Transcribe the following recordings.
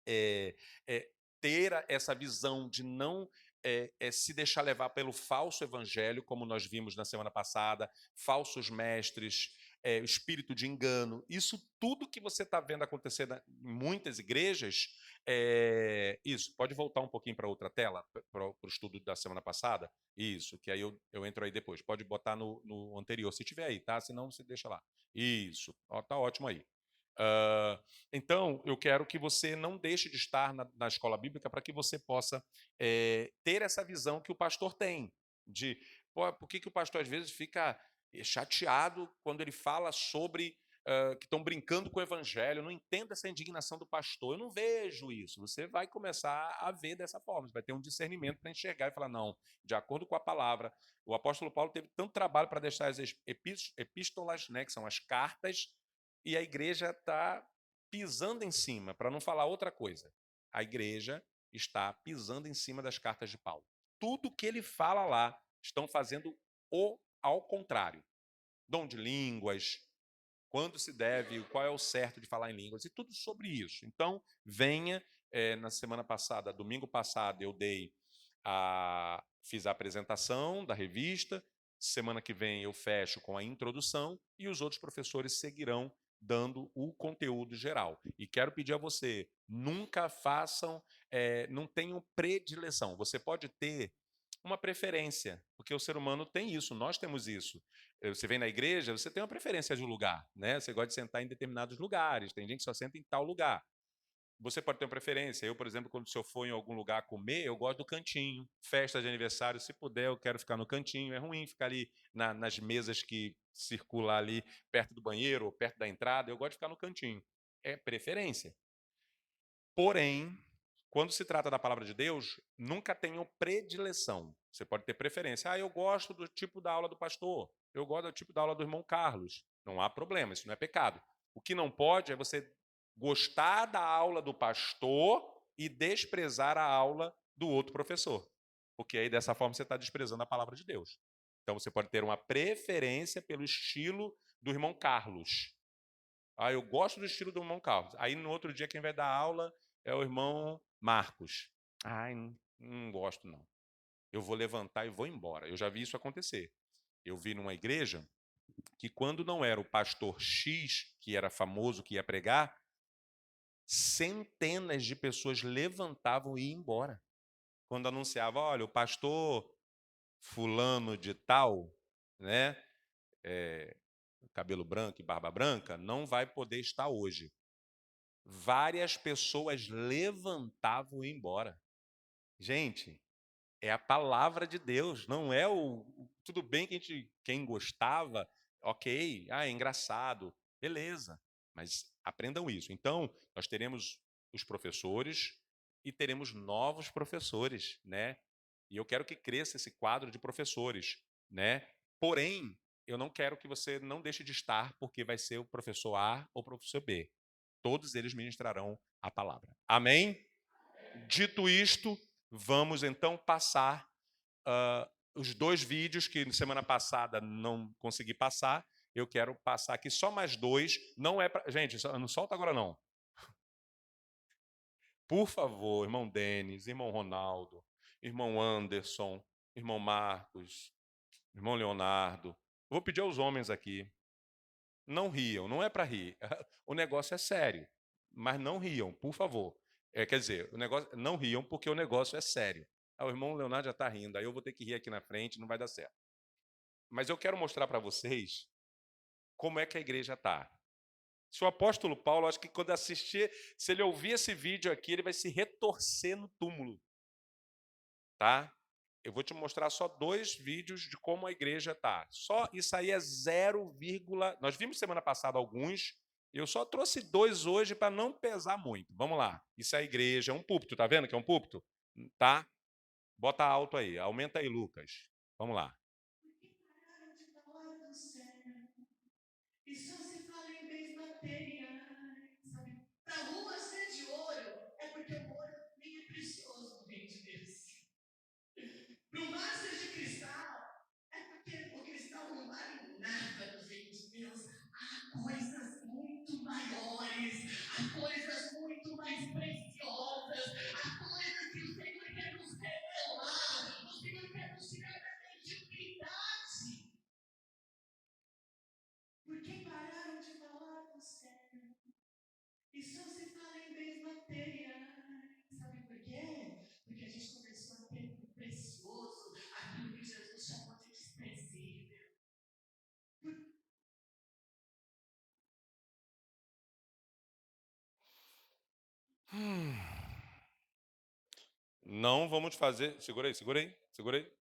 é, é, ter essa visão de não se deixar levar pelo falso evangelho, como nós vimos na semana passada, falsos mestres, o espírito de engano, isso tudo que você está vendo acontecer em muitas igrejas, isso, pode voltar um pouquinho para outra tela, para o estudo da semana passada? Isso, que aí eu entro aí depois. Pode botar no anterior, se tiver aí, tá? Senão você deixa lá. Isso, ó, tá ótimo aí. Ah, então, eu quero que você não deixe de estar na escola bíblica para que você possa ter essa visão que o pastor tem. De por que o pastor às vezes fica chateado quando ele fala sobre que estão brincando com o evangelho? Eu não entendo essa indignação do pastor, eu não vejo isso. Você vai começar a ver dessa forma, você vai ter um discernimento para enxergar e falar: não, de acordo com a palavra. O apóstolo Paulo teve tanto trabalho para deixar as epístolas, né, que são as cartas, e a igreja está pisando em cima, para não falar outra coisa. A igreja está pisando em cima das cartas de Paulo. Tudo que ele fala lá, estão fazendo o ao contrário. Dom de línguas, quando se deve, qual é o certo de falar em línguas, e tudo sobre isso. Então, venha, na semana passada, domingo passado, eu fiz a apresentação da revista, semana que vem eu fecho com a introdução, e os outros professores seguirão dando o conteúdo geral. E quero pedir a você, nunca façam, não tenham predileção. Você pode ter uma preferência, porque o ser humano tem isso, nós temos isso. Você vem na igreja, você tem uma preferência de um lugar, né? Você gosta de sentar em determinados lugares, tem gente que só senta em tal lugar. Você pode ter uma preferência. Eu, por exemplo, quando se eu for em algum lugar comer, eu gosto do cantinho. Festa de aniversário, se puder, eu quero ficar no cantinho. É ruim ficar ali nas mesas que circulam ali perto do banheiro ou perto da entrada. Eu gosto de ficar no cantinho. É preferência. Porém, quando se trata da palavra de Deus, nunca tenham predileção. Você pode ter preferência. Eu gosto do tipo da aula do pastor. Eu gosto do tipo da aula do irmão Carlos. Não há problema, isso não é pecado. O que não pode é você gostar da aula do pastor e desprezar a aula do outro professor. Porque aí, dessa forma, você está desprezando a palavra de Deus. Então, você pode ter uma preferência pelo estilo do irmão Carlos. Eu gosto do estilo do irmão Carlos. Aí, no outro dia, quem vai dar aula é o irmão Marcos. Não gosto, não. Eu vou levantar e vou embora. Eu já vi isso acontecer. Eu vi numa igreja que, quando não era o pastor X, que era famoso, que ia pregar, centenas de pessoas levantavam e iam embora. Quando anunciava: olha, o pastor fulano de tal, né, cabelo branco e barba branca, não vai poder estar hoje. Várias pessoas levantavam e iam embora. Gente, é a palavra de Deus, não é tudo bem que quem gostava, ok, é engraçado, beleza, mas aprendam isso. Então, nós teremos os professores e teremos novos professores, né? E eu quero que cresça esse quadro de professores, né? Porém, eu não quero que você não deixe de estar, porque vai ser o professor A ou o professor B. Todos eles ministrarão a palavra. Amém? Dito isto, vamos então passar os dois vídeos que semana passada não consegui passar. Eu quero passar aqui só mais dois. Não é para. Gente, não solta agora não. Por favor, irmão Denis, irmão Ronaldo, irmão Anderson, irmão Marcos, irmão Leonardo. Vou pedir aos homens aqui. Não riam, não é para rir. O negócio é sério. Mas não riam, por favor. Quer dizer, o negócio, não riam porque o negócio é sério. O irmão Leonardo já está rindo, aí eu vou ter que rir aqui na frente, não vai dar certo. Mas eu quero mostrar para vocês como é que a igreja está. Se o apóstolo Paulo, acho que quando assistir, se ele ouvir esse vídeo aqui, ele vai se retorcer no túmulo. Tá? Eu vou te mostrar só dois vídeos de como a igreja está. Só isso aí é 0, nós vimos semana passada alguns, eu só trouxe dois hoje para não pesar muito. Vamos lá. Isso é a igreja, é um púlpito, tá vendo que é um púlpito? Tá? Bota alto aí, aumenta aí, Lucas. Vamos lá. E só se fala em bens materiais, sabe? Para a lua ser de ouro, é porque o ouro também é precioso no reino de Deus. Para o mar ser de cristal, é porque o cristal não vale nada no reino de Deus. Há coisas muito maiores, há coisas muito mais preciosas Não vamos fazer. Segura aí, segura aí, segura aí.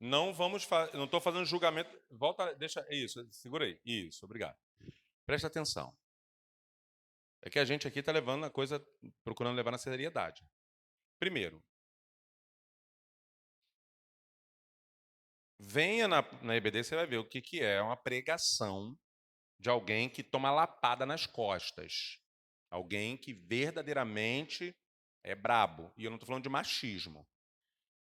Não vamos fazer. Não estou fazendo julgamento. Volta, deixa. Isso, segura aí. Isso, obrigado. Presta atenção. É que a gente aqui está levando a coisa, procurando levar na seriedade. Primeiro, venha na EBD, você vai ver o que é uma pregação de alguém que toma lapada nas costas. Alguém que verdadeiramente é brabo. E eu não estou falando de machismo.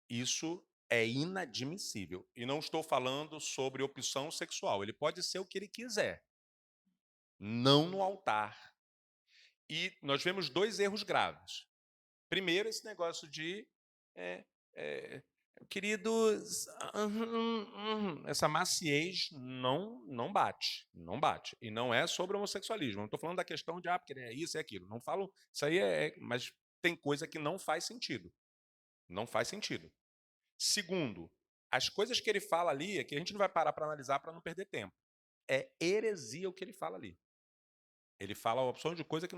Isso é inadmissível. E não estou falando sobre opção sexual. Ele pode ser o que ele quiser. Não no altar. E nós vemos dois erros graves. Primeiro, esse negócio de é, é, queridos, essa maciez não bate, não bate. E não é sobre homossexualismo. Não estou falando da questão de porque é isso e aquilo. Não falo, isso aí mas tem coisa que não faz sentido. Não faz sentido. Segundo, as coisas que ele fala ali, é que a gente não vai parar para analisar para não perder tempo. É heresia o que ele fala ali. Ele fala opções de coisa que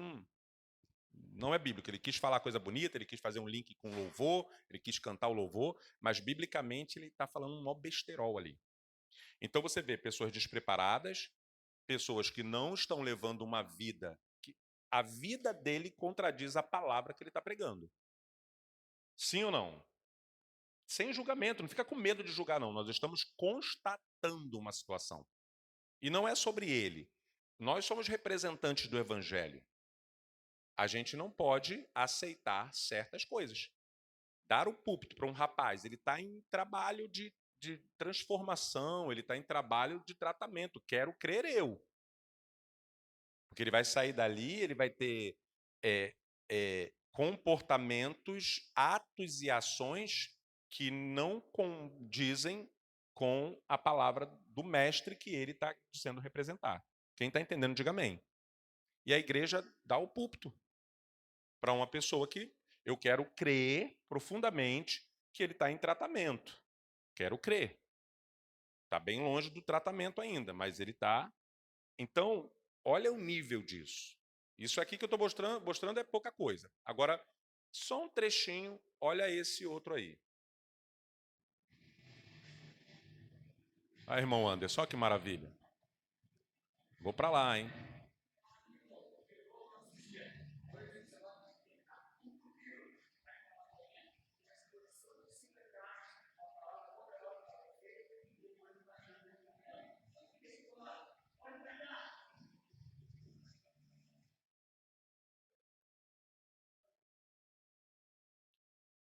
não é bíblico. Ele quis falar coisa bonita, ele quis fazer um link com louvor, ele quis cantar o louvor, mas biblicamente ele está falando um mó besterol ali. Então você vê pessoas despreparadas, pessoas que não estão levando uma vida que a vida dele contradiz a palavra que ele está pregando. Sim ou não? Sem julgamento, não fica com medo de julgar, não. Nós estamos constatando uma situação. E não é sobre ele. Nós somos representantes do evangelho. A gente não pode aceitar certas coisas. Dar o púlpito para um rapaz, ele está em trabalho de transformação, ele está em trabalho de tratamento. Quero crer eu. Porque ele vai sair dali, ele vai ter comportamentos, atos e ações que não condizem com a palavra do mestre que ele está dizendo representar. Quem está entendendo, diga amém. E a igreja dá o púlpito para uma pessoa que eu quero crer profundamente que ele está em tratamento. Quero crer. Está bem longe do tratamento ainda, mas ele está. Então, olha o nível disso. Isso aqui que eu estou mostrando é pouca coisa. Agora, só um trechinho, olha esse outro aí. Ah, irmão Anderson, olha que maravilha. Vou para lá, hein?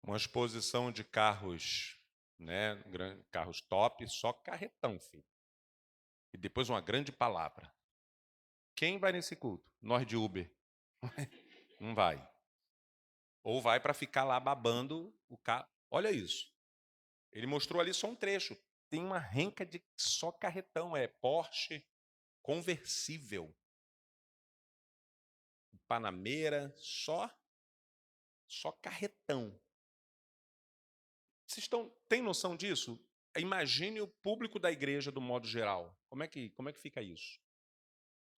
Uma exposição de carros, né, carros top, só carretão, filho. E depois uma grande palavra. Quem vai nesse culto? Nós de Uber. Não vai. Ou vai para ficar lá babando o carro. Olha isso. Ele mostrou ali só um trecho. Tem uma renca de só carretão, é Porsche conversível. Panamera, só carretão. Vocês têm noção disso? Imagine o público da igreja do modo geral. Como é que fica isso?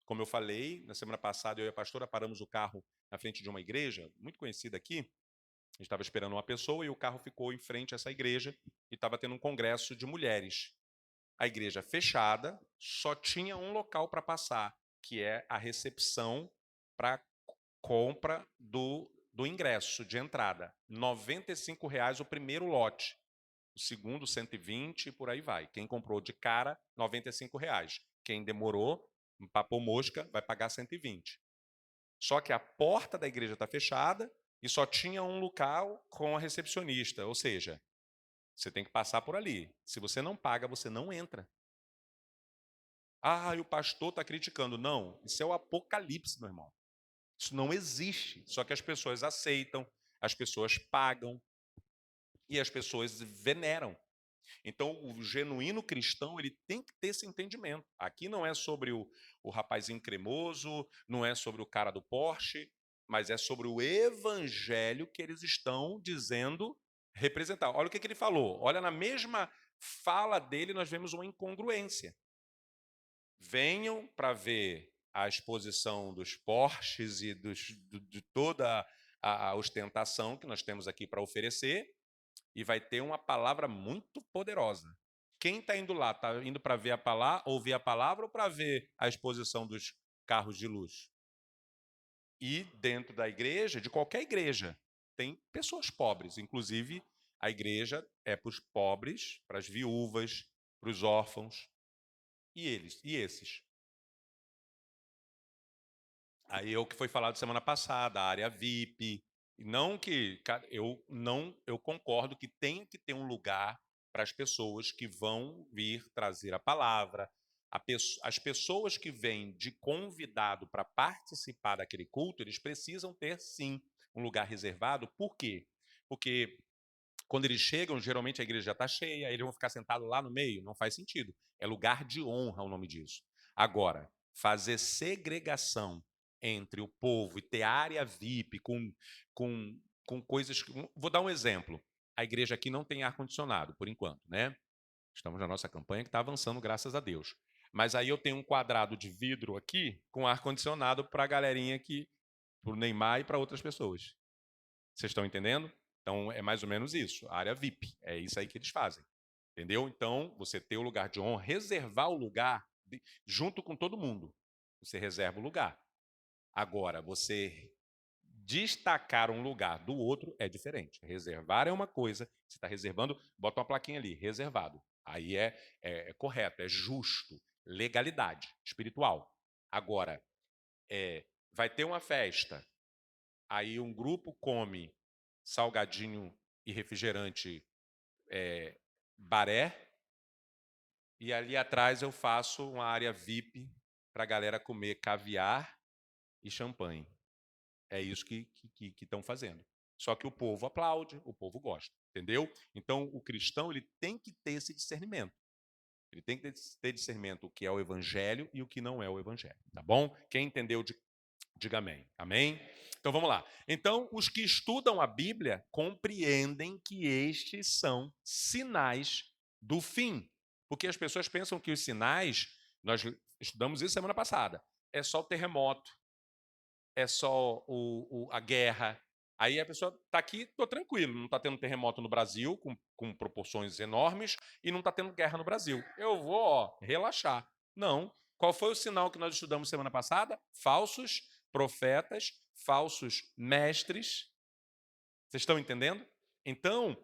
Como eu falei, na semana passada eu e a pastora paramos o carro na frente de uma igreja, muito conhecida aqui. A gente estava esperando uma pessoa e o carro ficou em frente a essa igreja e estava tendo um congresso de mulheres. A igreja fechada, só tinha um local para passar, que é a recepção para compra do ingresso de entrada. R$ 95 o primeiro lote. O segundo, 120 e por aí vai. Quem comprou de cara, R$ 95. Quem demorou, papou mosca, vai pagar 120. Só que a porta da igreja está fechada e só tinha um local com a recepcionista. Ou seja, você tem que passar por ali. Se você não paga, você não entra. Ah, e o pastor está criticando. Não, isso é o apocalipse, meu irmão. Isso não existe. Só que as pessoas aceitam, as pessoas pagam e as pessoas veneram. Então, o genuíno cristão ele tem que ter esse entendimento. Aqui não é sobre o rapazinho cremoso, não é sobre o cara do Porsche, mas é sobre o evangelho que eles estão dizendo representar. Olha o que ele falou. Olha, na mesma fala dele, nós vemos uma incongruência. Venham para ver a exposição dos Porsches e de toda a ostentação que nós temos aqui para oferecer, e vai ter uma palavra muito poderosa. Quem está indo lá? Está indo para ver ouvir a palavra ou para ver a exposição dos carros de luz? E dentro da igreja, de qualquer igreja, tem pessoas pobres. Inclusive, a igreja é para os pobres, para as viúvas, para os órfãos. E esses? Aí é o que foi falado semana passada, a área VIP. Não que eu concordo que tem que ter um lugar para as pessoas que vão vir trazer a palavra. As pessoas que vêm de convidado para participar daquele culto, eles precisam ter sim um lugar reservado. Por quê? Porque quando eles chegam, geralmente a igreja já está cheia, eles vão ficar sentados lá no meio, não faz sentido. É lugar de honra o nome disso. Agora, fazer segregação entre o povo e ter área VIP com coisas. Vou dar um exemplo. A igreja aqui não tem ar-condicionado, por enquanto, né? Estamos na nossa campanha que está avançando, graças a Deus. Mas aí eu tenho um quadrado de vidro aqui com ar-condicionado para a galerinha aqui, para o Neymar e para outras pessoas. Vocês estão entendendo? Então, é mais ou menos isso, a área VIP. É isso aí que eles fazem. Entendeu? Então, você ter o lugar de honra, reservar o lugar junto com todo mundo. Você reserva o lugar. Agora, você destacar um lugar do outro é diferente. Reservar é uma coisa, você está reservando, bota uma plaquinha ali, reservado. Aí é correto, é justo, legalidade espiritual. Agora, vai ter uma festa, aí um grupo come salgadinho e refrigerante baré, e ali atrás eu faço uma área VIP para a galera comer caviar e champanhe. É isso que estão fazendo. Só que o povo aplaude, o povo gosta, entendeu? Então, o cristão ele tem que ter esse discernimento. Ele tem que ter discernimento o que é o evangelho e o que não é o evangelho, tá bom? Quem entendeu, diga amém. Amém? Então vamos lá. Então, os que estudam a Bíblia compreendem que estes são sinais do fim. Porque as pessoas pensam que os sinais, nós estudamos isso semana passada, é só o terremoto, é só a guerra. Aí a pessoa está aqui, estou tranquilo, não está tendo terremoto no Brasil com proporções enormes e não está tendo guerra no Brasil. Eu vou relaxar. Não. Qual foi o sinal que nós estudamos semana passada? Falsos profetas, falsos mestres. Vocês estão entendendo? Então,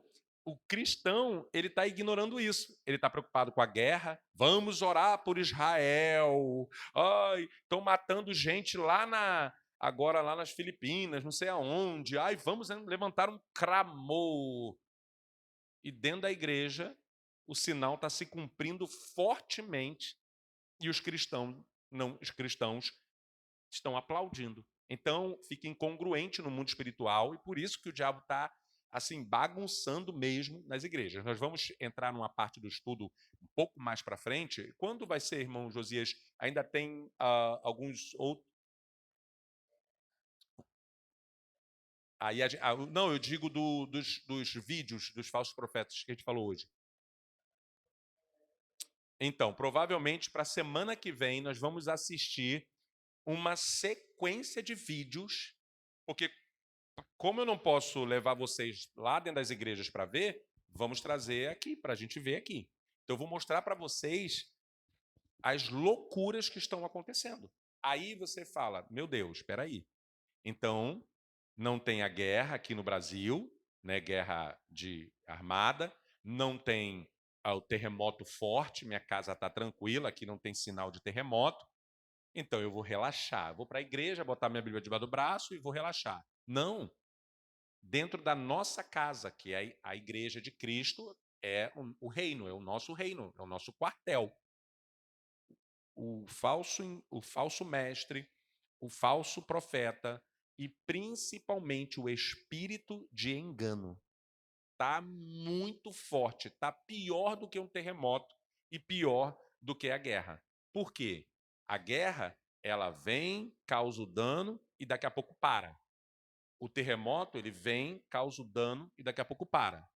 o cristão ele está ignorando isso. Ele está preocupado com a guerra. Vamos orar por Israel. Ai, estão matando gente agora lá nas Filipinas, não sei aonde. Ai, vamos levantar um clamor. E dentro da igreja, o sinal está se cumprindo fortemente e os cristãos estão aplaudindo. Então, fica incongruente no mundo espiritual e por isso que o diabo está assim bagunçando mesmo nas igrejas. Nós vamos entrar numa parte do estudo um pouco mais para frente. Quando vai ser, irmão Josias? Ainda tem alguns outros. Aí, não, eu digo dos vídeos dos falsos profetas que a gente falou hoje. Então, provavelmente para a semana que vem nós vamos assistir uma sequência de vídeos, porque como eu não posso levar vocês lá dentro das igrejas para ver, vamos trazer aqui para a gente ver aqui. Então eu vou mostrar para vocês as loucuras que estão acontecendo. Aí você fala, meu Deus, espera aí. Então não tem a guerra aqui no Brasil, né? Guerra de armada, não tem o terremoto forte, minha casa está tranquila, aqui não tem sinal de terremoto. Então eu vou relaxar, vou para a igreja, botar minha Bíblia debaixo do braço e vou relaxar. Não. Dentro da nossa casa, que é a igreja de Cristo, é o reino, é o nosso reino, é o nosso quartel. O falso mestre, o falso profeta e principalmente o espírito de engano está muito forte, está pior do que um terremoto e pior do que a guerra. Por quê? A guerra, ela vem, causa o dano e daqui a pouco para. O terremoto, ele vem, causa o dano e daqui a pouco para.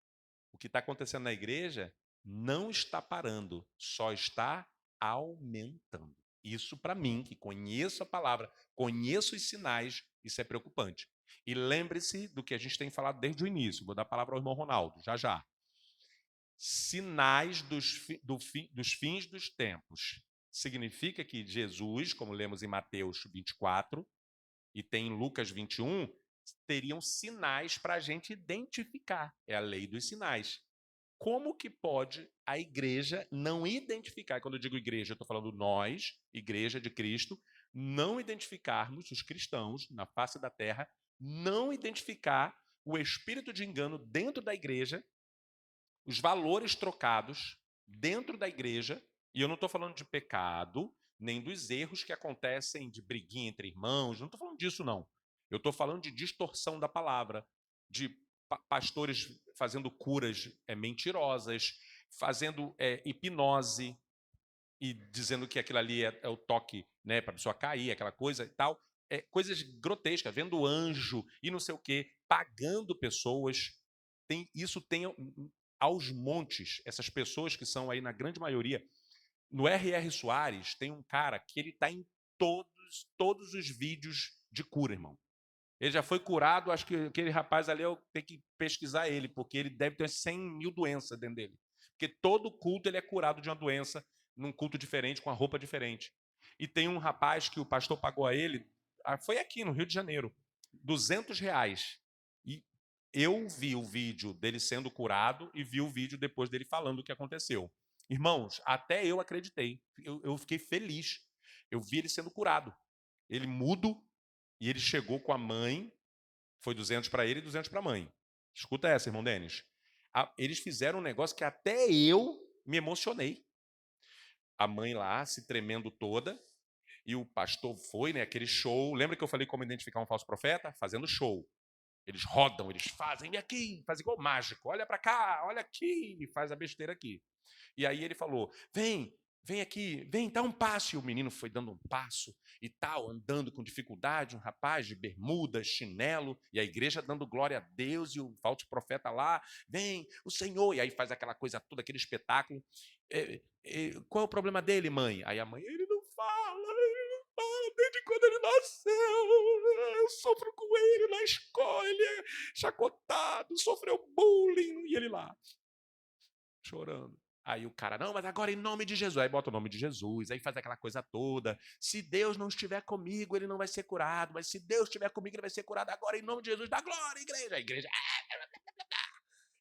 O que está acontecendo na igreja não está parando, só está aumentando. Isso para mim, que conheço a palavra, conheço os sinais, Isso é preocupante. E lembre-se do que a gente tem falado desde o início. Vou dar a palavra ao irmão Ronaldo, já já. Sinais dos fins dos tempos. Significa que Jesus, como lemos em Mateus 24 e tem em Lucas 21, teriam sinais para a gente identificar. É a lei dos sinais. Como que pode a igreja não identificar? Quando eu digo igreja, eu estou falando nós, igreja de Cristo, não identificarmos, os cristãos, na face da terra, não identificar o espírito de engano dentro da igreja, os valores trocados dentro da igreja, e eu não estou falando de pecado, nem dos erros que acontecem de briguinha entre irmãos, não estou falando disso, não. Eu estou falando de distorção da palavra, de pastores fazendo curas mentirosas, fazendo hipnose e dizendo que aquilo ali é o toque, né, para a pessoa cair, aquela coisa e tal. Coisas grotescas, vendo anjo e não sei o quê, pagando pessoas. Isso tem aos montes, essas pessoas que são aí na grande maioria. No R.R. Soares tem um cara que ele está em todos os vídeos de cura, irmão. Ele já foi curado, acho que aquele rapaz ali eu tenho que pesquisar ele, porque ele deve ter 100 mil doenças dentro dele. Porque todo culto ele é curado de uma doença, num culto diferente, com a roupa diferente. E tem um rapaz que o pastor pagou a ele, foi aqui no Rio de Janeiro, R$200. E eu vi o vídeo dele sendo curado e vi o vídeo depois dele falando o que aconteceu. Irmãos, até eu acreditei, eu fiquei feliz. Eu vi ele sendo curado. Ele mudo, e ele chegou com a mãe, foi 200 para ele e 200 para a mãe. Escuta essa, irmão Denis. Eles fizeram um negócio que até eu me emocionei. A mãe lá, se tremendo toda, e o pastor foi, né, aquele show. Lembra que eu falei como identificar um falso profeta? Fazendo show. Eles rodam, eles fazem aqui, faz igual mágico. Olha para cá, olha aqui, faz a besteira aqui. E aí ele falou, vem aqui, vem, dá um passo. E o menino foi dando um passo e tal, andando com dificuldade, um rapaz de bermuda, chinelo, e a igreja dando glória a Deus, e o falso profeta lá, vem, o Senhor, e aí faz aquela coisa toda, aquele espetáculo. Qual é o problema dele, mãe? Aí a mãe, ele não fala desde quando ele nasceu, eu sofro com ele na escola, ele é chacotado, sofreu bullying, e ele lá, chorando. Aí o cara, não, mas agora em nome de Jesus. Aí bota o nome de Jesus, aí faz aquela coisa toda. Se Deus não estiver comigo, ele não vai ser curado. Mas se Deus estiver comigo, ele vai ser curado agora em nome de Jesus. Dá glória, igreja. A igreja...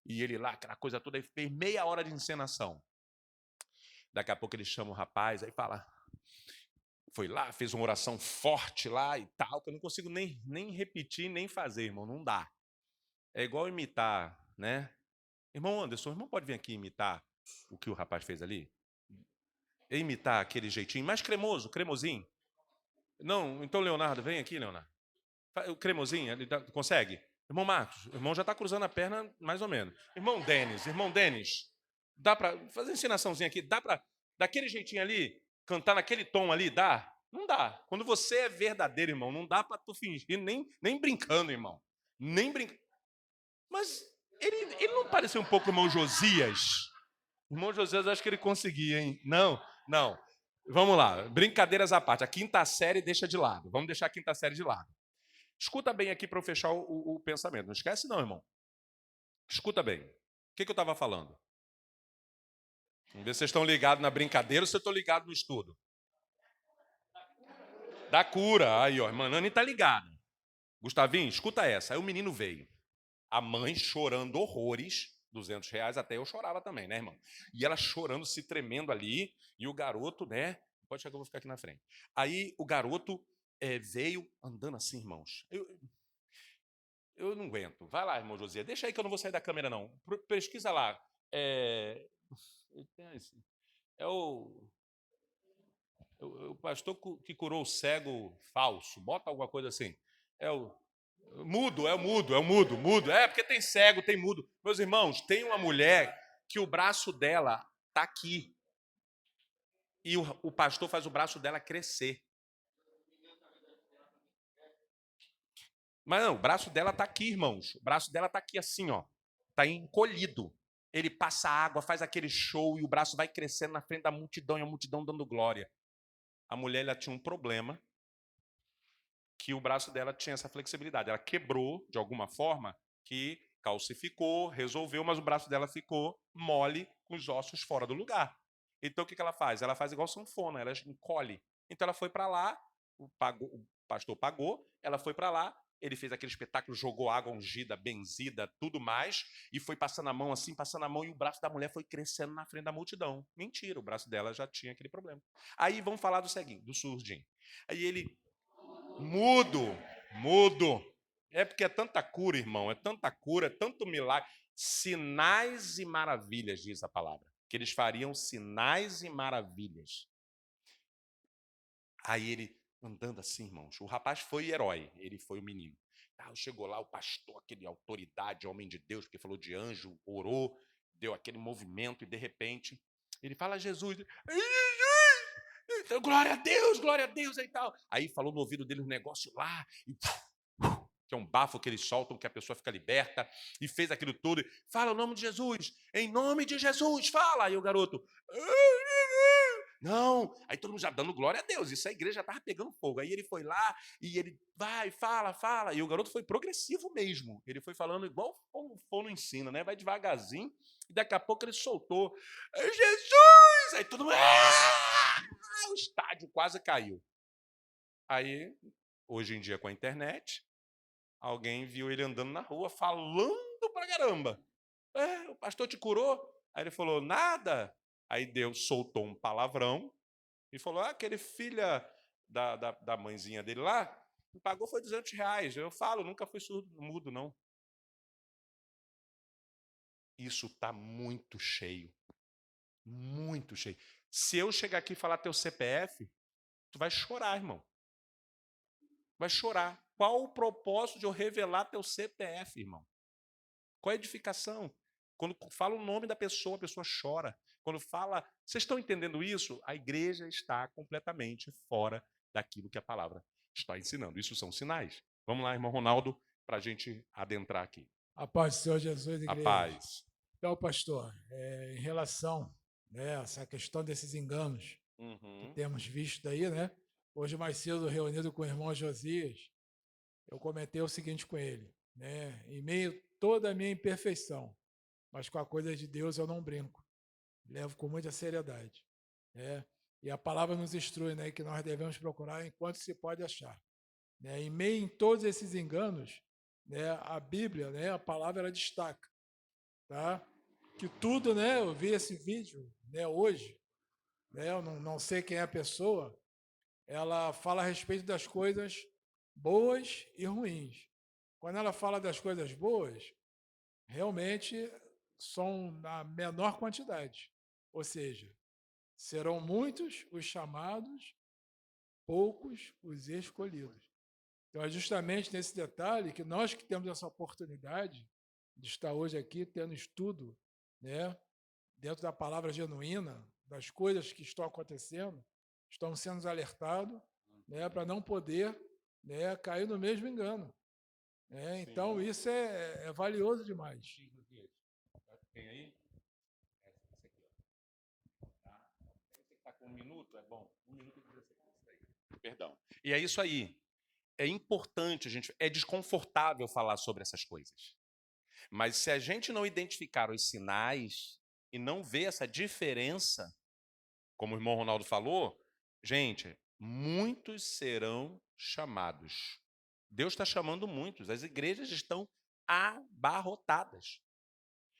E ele lá, aquela coisa toda, aí fez meia hora de encenação. Daqui a pouco ele chama o rapaz, aí fala... Foi lá, fez uma oração forte lá e tal, que eu não consigo nem repetir, nem fazer, irmão. Não dá. É igual imitar, né? Irmão Anderson, o irmão pode vir aqui imitar o que o rapaz fez ali? Imitar aquele jeitinho mais cremoso, cremosinho. Não, então Leonardo, vem aqui, Leonardo. O cremosinho, ele consegue? Irmão Marcos, o irmão já está cruzando a perna mais ou menos. Irmão Denis, dá para fazer ensinaçãozinha aqui? Dá para, daquele jeitinho ali, cantar naquele tom ali, dá? Não dá. Quando você é verdadeiro, irmão, não dá para tu fingir, nem brincando, irmão. Nem brincando. Mas ele não pareceu um pouco o irmão Josias? O irmão Josias, acho que ele conseguia, hein? Não. Vamos lá, brincadeiras à parte. A quinta série deixa de lado. Vamos deixar a quinta série de lado. Escuta bem aqui para eu fechar o pensamento. Não esquece não, irmão. Escuta bem. O que eu estava falando? Vamos ver se vocês estão ligados na brincadeira ou se eu estou ligado no estudo. Da cura. Aí, ó, irmã Nani está ligada. Gustavinho, escuta essa. Aí o menino veio. A mãe chorando horrores. R$200, até eu chorava também, né, irmão? E ela chorando, se tremendo ali, e o garoto, né? Pode chegar que eu vou ficar aqui na frente. Aí o garoto veio andando assim, irmãos. Eu não aguento. Vai lá, irmão José. Deixa aí que eu não vou sair da câmera, não. Pesquisa lá. É o pastor que curou o cego falso. Bota alguma coisa assim. É o mudo. É, porque tem cego, tem mudo. Meus irmãos, tem uma mulher que o braço dela está aqui. E o pastor faz o braço dela crescer. Mas não, o braço dela está aqui, irmãos. O braço dela está aqui assim, ó. Está encolhido. Ele passa água, faz aquele show e o braço vai crescendo na frente da multidão e a multidão dando glória. A mulher ela tinha um problema que o braço dela tinha essa flexibilidade. Ela quebrou de alguma forma, que calcificou, resolveu, mas o braço dela ficou mole, com os ossos fora do lugar. Então o que ela faz? Ela faz igual sanfona, ela encolhe. Então ela foi para lá, o pastor pagou, ela foi para lá, ele fez aquele espetáculo, jogou água ungida, benzida, tudo mais, e foi passando a mão assim, passando a mão, e o braço da mulher foi crescendo na frente da multidão. Mentira, o braço dela já tinha aquele problema. Aí vamos falar do seguinte, do surdinho. Aí ele, mudo. É porque é tanta cura, irmão, é tanta cura, é tanto milagre. Sinais e maravilhas, diz a palavra. Que eles fariam sinais e maravilhas. Aí ele, andando assim, irmãos, o rapaz foi herói, ele foi o menino. Chegou lá, o pastor, aquele autoridade, homem de Deus, porque falou de anjo, orou, deu aquele movimento, e de repente, ele fala a Jesus, glória a Deus, e tal. Aí falou no ouvido dele um negócio lá, e que é um bafo que eles soltam, que a pessoa fica liberta, e fez aquilo tudo. Fala o nome de Jesus, em nome de Jesus, fala. Aí o garoto, não. Aí todo mundo já dando glória a Deus, isso a igreja já estava pegando fogo. Aí ele foi lá, e ele vai, fala. E o garoto foi progressivo mesmo. Ele foi falando igual o fono ensina, né? Vai devagarzinho, e daqui a pouco ele soltou, Jesus! Aí todo mundo, o estádio quase caiu. Aí, hoje em dia com a internet, alguém viu ele andando na rua, falando pra caramba. O pastor te curou? Aí ele falou, nada. Aí Deus soltou um palavrão e falou, aquele filha da mãezinha dele lá, me pagou foi R$200. Eu falo, nunca fui surdo, mudo, não. Isso está muito cheio. Muito cheio. Se eu chegar aqui e falar teu CPF, tu vai chorar, irmão. Vai chorar. Qual o propósito de eu revelar teu CPF, irmão? Qual a edificação? Quando fala o nome da pessoa, a pessoa chora. Quando fala... Vocês estão entendendo isso? A igreja está completamente fora daquilo que a palavra está ensinando. Isso são sinais. Vamos lá, irmão Ronaldo, para a gente adentrar aqui. A paz do Senhor Jesus, igreja. A paz. Então, pastor, em relação a essa questão desses enganos que temos visto aí, né? Hoje, mais cedo, reunido com o irmão Josias, eu comentei o seguinte com ele, né? Em meio a toda a minha imperfeição, mas com a coisa de Deus eu não brinco, levo com muita seriedade, né? E a palavra nos instrui, né, que nós devemos procurar enquanto se pode achar, né? Em meio a todos esses enganos, né, a Bíblia, né, a palavra ela destaca, tá? Que tudo, né? Eu vi esse vídeo, né, hoje, né? Eu não sei quem é a pessoa. Ela fala a respeito das coisas boas e ruins. Quando ela fala das coisas boas, realmente são na menor quantidade. Ou seja, serão muitos os chamados, poucos os escolhidos. Então é justamente nesse detalhe que nós que temos essa oportunidade de estar hoje aqui tendo estudo, né, dentro da palavra genuína, das coisas que estão acontecendo, estamos sendo alertados, né, para não poder, né, cair no mesmo engano. Né? Então, isso é valioso demais. Tem aí? Esse aqui, ó. Tá? Você que está com 1 minuto, é bom. 1 minuto e 16. Perdão. E é isso aí. É importante, é desconfortável falar sobre essas coisas. Mas se a gente não identificar os sinais e não ver essa diferença, como o irmão Ronaldo falou, gente, muitos serão chamados. Deus está chamando muitos. As igrejas estão abarrotadas.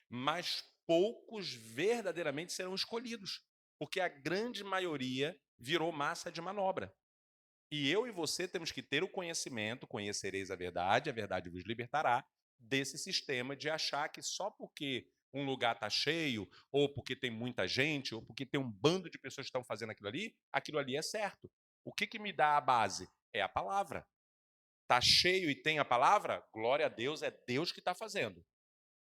Mas poucos verdadeiramente serão escolhidos. Porque a grande maioria virou massa de manobra. E eu e você temos que ter o conhecimento, conhecereis a verdade vos libertará, desse sistema de achar que só porque um lugar está cheio, ou porque tem muita gente, ou porque tem um bando de pessoas que estão fazendo aquilo ali é certo. O que me dá a base? É a palavra. Está cheio e tem a palavra? Glória a Deus, é Deus que está fazendo.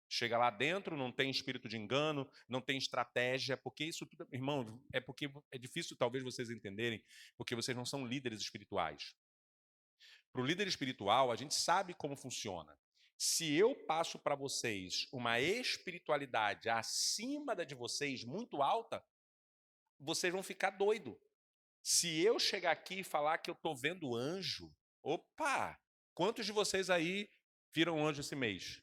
Chega lá dentro, não tem espírito de engano, não tem estratégia, porque isso tudo, irmão, é porque é difícil talvez vocês entenderem, porque vocês não são líderes espirituais. Para o líder espiritual, a gente sabe como funciona. Se eu passo para vocês uma espiritualidade acima da de vocês, muito alta, vocês vão ficar doido. Se eu chegar aqui e falar que eu estou vendo anjo, Opa! Quantos de vocês aí viram anjo esse mês?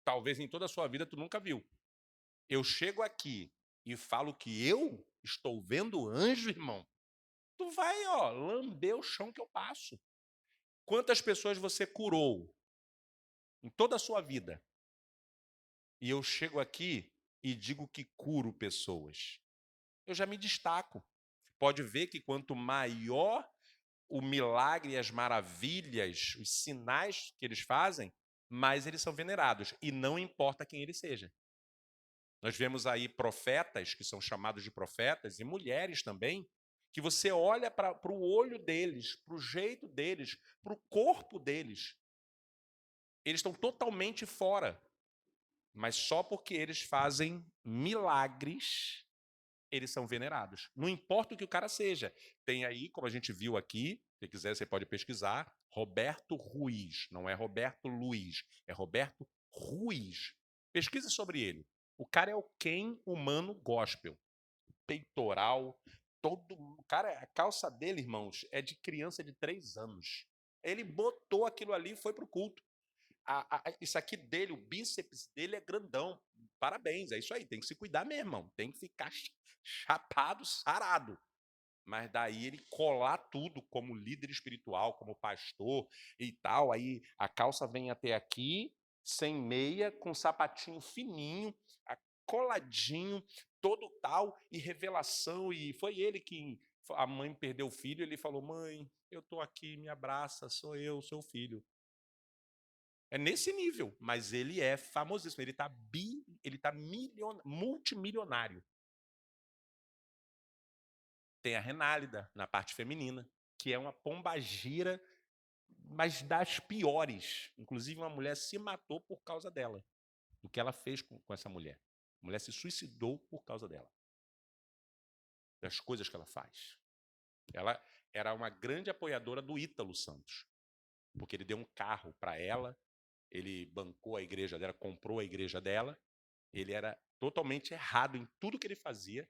Talvez em toda a sua vida tu nunca viu. Eu chego aqui e falo que eu estou vendo anjo, irmão. Tu vai, lamber o chão que eu passo. Quantas pessoas você curou em toda a sua vida? E eu chego aqui e digo que curo pessoas. Eu já me destaco. Pode ver que quanto maior o milagre e as maravilhas, os sinais que eles fazem, mais eles são venerados. E não importa quem ele seja. Nós vemos aí profetas, que são chamados de profetas, e mulheres também, que você olha para o olho deles, para o jeito deles, para o corpo deles. Eles estão totalmente fora. Mas só porque eles fazem milagres, eles são venerados. Não importa o que o cara seja. Tem aí, como a gente viu aqui, se quiser você pode pesquisar, Roberto Ruiz. Não é Roberto Luiz, é Roberto Ruiz. Pesquise sobre ele. O cara é o Ken humano gospel. Peitoral, todo... Cara, a calça dele, irmãos, é de criança de 3 anos. Ele botou aquilo ali e foi pro culto. Isso aqui dele, o bíceps dele é grandão. Parabéns, é isso aí. Tem que se cuidar mesmo, irmão. Tem que ficar chapado, sarado. Mas daí ele colar tudo como líder espiritual, como pastor e tal. Aí a calça vem até aqui, sem meia, com sapatinho fininho, coladinho, todo tal, e revelação. E foi ele que a mãe perdeu o filho. Ele falou: mãe, eu tô aqui, me abraça, sou eu, seu filho. É nesse nível, mas ele é famosíssimo. Ele está multimilionário. Tem a Renálida, na parte feminina, que é uma pombagira, mas das piores. Inclusive, uma mulher se matou por causa dela, do que ela fez com essa mulher. A mulher se suicidou por causa dela, das coisas que ela faz. Ela era uma grande apoiadora do Ítalo Santos, porque ele deu um carro para ela, ele bancou a igreja dela, comprou a igreja dela. Ele era totalmente errado em tudo que ele fazia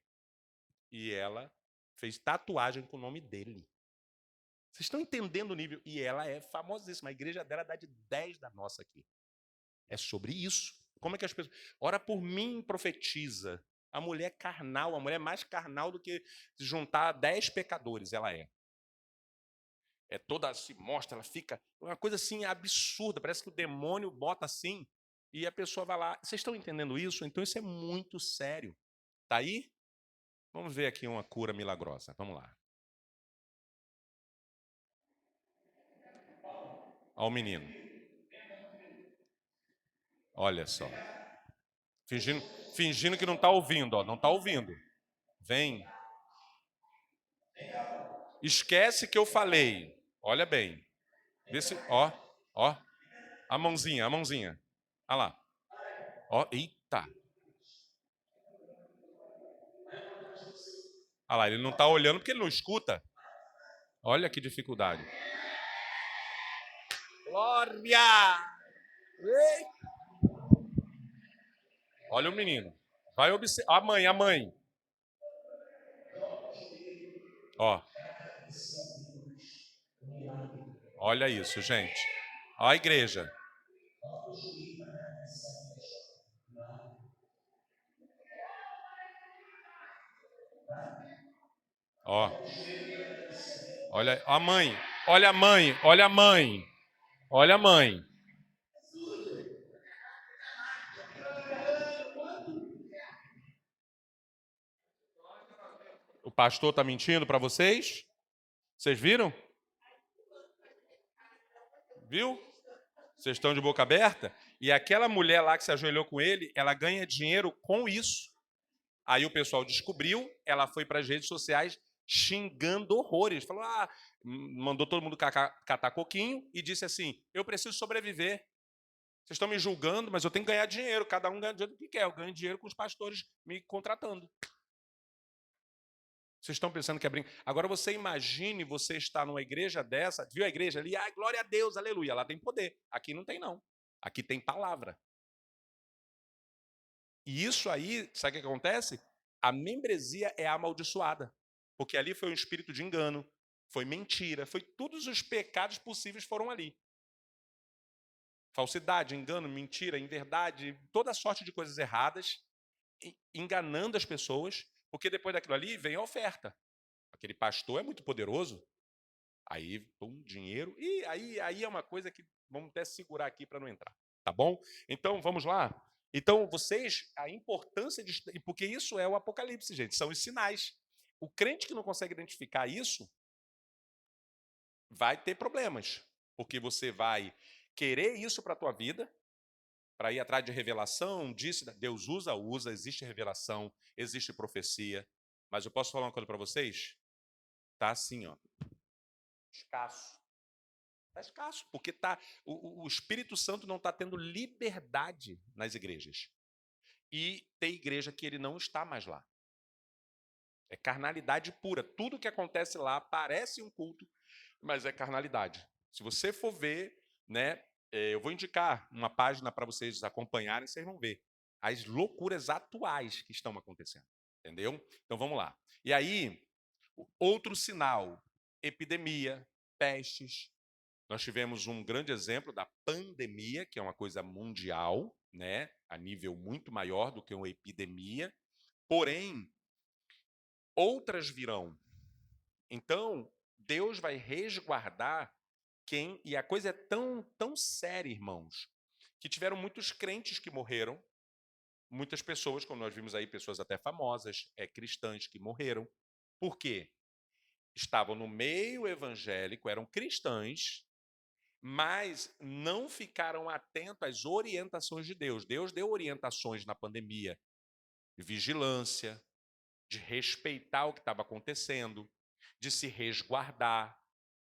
e ela fez tatuagem com o nome dele. Vocês estão entendendo o nível? E ela é famosíssima. A igreja dela dá de 10 da nossa aqui. É sobre isso. Como é que as pessoas... Ora por mim, profetiza. A mulher carnal, a mulher mais carnal do que se juntar 10 pecadores, ela é. É toda, se mostra, ela fica... Uma coisa assim absurda. Parece que o demônio bota assim e a pessoa vai lá. Vocês estão entendendo isso? Então isso é muito sério. Tá aí? Vamos ver aqui uma cura milagrosa. Vamos lá. Olha o menino. Olha só. Fingindo que não está ouvindo, ó. Não está ouvindo. Vem. Esquece que eu falei. Olha bem. Vê se, ó. A mãozinha. Olha lá. Ó, eita. Olha lá, ele não está olhando porque ele não escuta. Olha que dificuldade. Glória! Ei. Olha o menino. Vai observar. A mãe. Ó. Olha isso, gente. Ó a igreja. Ó. Olha a mãe. Olha a mãe. Olha a mãe. Olha a mãe. O pastor está mentindo para vocês? Vocês viram? Viu? Vocês estão de boca aberta? E aquela mulher lá que se ajoelhou com ele, ela ganha dinheiro com isso. Aí o pessoal descobriu, ela foi para as redes sociais xingando horrores. Falou, mandou todo mundo catar coquinho e disse assim, eu preciso sobreviver. Vocês estão me julgando, mas eu tenho que ganhar dinheiro. Cada um ganha dinheiro do que quer. Eu ganho dinheiro com os pastores me contratando. Vocês estão pensando que é brincadeira? Agora você imagine você estar numa igreja dessa, viu a igreja ali? Glória a Deus, aleluia. Lá tem poder. Aqui não tem, não. Aqui tem palavra. E isso aí, sabe o que acontece? A membresia é amaldiçoada. Porque ali foi um espírito de engano, foi mentira, foi todos os pecados possíveis foram ali. Falsidade, engano, mentira, inverdade, toda sorte de coisas erradas, enganando as pessoas, porque depois daquilo ali vem a oferta. Aquele pastor é muito poderoso, aí dinheiro, e aí é uma coisa que vamos até segurar aqui para não entrar, tá bom? Então, vamos lá? Então, vocês, a importância de... Porque isso é o Apocalipse, gente, são os sinais. O crente que não consegue identificar isso vai ter problemas, porque você vai querer isso para a tua vida, para ir atrás de revelação, Deus usa, existe revelação, existe profecia, mas eu posso falar uma coisa para vocês? Tá assim, ó, escasso. Está escasso, porque o Espírito Santo não está tendo liberdade nas igrejas. E tem igreja que ele não está mais lá. É carnalidade pura. Tudo que acontece lá parece um culto, mas é carnalidade. Se você for ver, né, eu vou indicar uma página para vocês acompanharem, vocês vão ver as loucuras atuais que estão acontecendo. Entendeu? Então vamos lá. E aí, outro sinal, epidemia, pestes. Nós tivemos um grande exemplo da pandemia, que é uma coisa mundial, né, a nível muito maior do que uma epidemia. Porém, outras virão. Então, Deus vai resguardar quem... E a coisa é tão séria, irmãos, que tiveram muitos crentes que morreram, muitas pessoas, como nós vimos aí, pessoas até famosas, cristãs que morreram. Por quê? Estavam no meio evangélico, eram cristãs, mas não ficaram atentos às orientações de Deus. Deus deu orientações na pandemia de vigilância, de respeitar o que estava acontecendo, de se resguardar.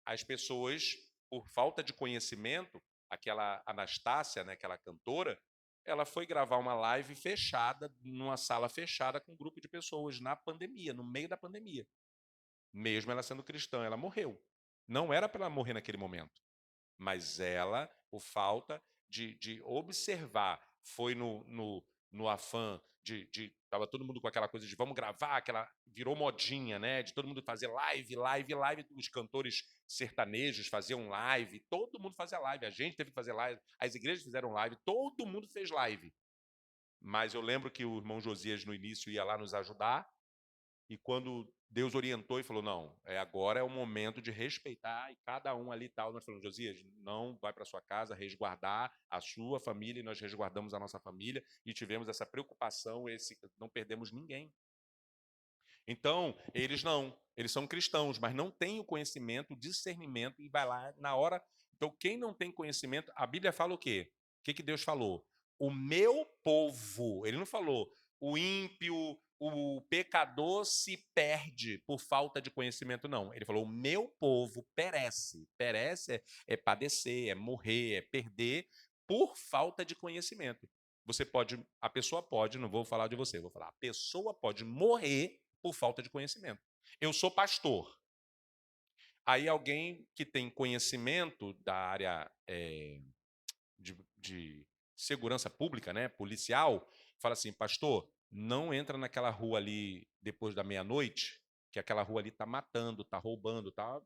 As pessoas, por falta de conhecimento, aquela Anastácia, né, aquela cantora, ela foi gravar uma live fechada, numa sala fechada com um grupo de pessoas na pandemia, no meio da pandemia. Mesmo ela sendo cristã, ela morreu. Não era para ela morrer naquele momento, mas ela, por falta de observar, foi no afã de... Estava todo mundo com aquela coisa de vamos gravar, virou modinha, né? De todo mundo fazer live. Os cantores sertanejos faziam live, todo mundo fazia live, a gente teve que fazer live, as igrejas fizeram live, todo mundo fez live. Mas eu lembro que o irmão Josias, no início, ia lá nos ajudar, e quando Deus orientou e falou, não, agora é o momento de respeitar, e cada um ali tal, nós falamos, Josias, não vai para sua casa, resguardar a sua família, e nós resguardamos a nossa família, e tivemos essa preocupação, não perdemos ninguém. Então, eles são cristãos, mas não têm o conhecimento, o discernimento, e vai lá na hora. Então, quem não tem conhecimento, a Bíblia fala o quê? O que Deus falou? O meu povo, ele não falou o ímpio, o pecador se perde por falta de conhecimento, não. Ele falou, o meu povo perece. Perece é padecer, é morrer, é perder por falta de conhecimento. A pessoa pode, não vou falar de você, vou falar, a pessoa pode morrer por falta de conhecimento. Eu sou pastor. Aí alguém que tem conhecimento da área de segurança pública, né, policial, fala assim, pastor, não entra naquela rua ali depois da meia-noite, que aquela rua ali está matando, está roubando, está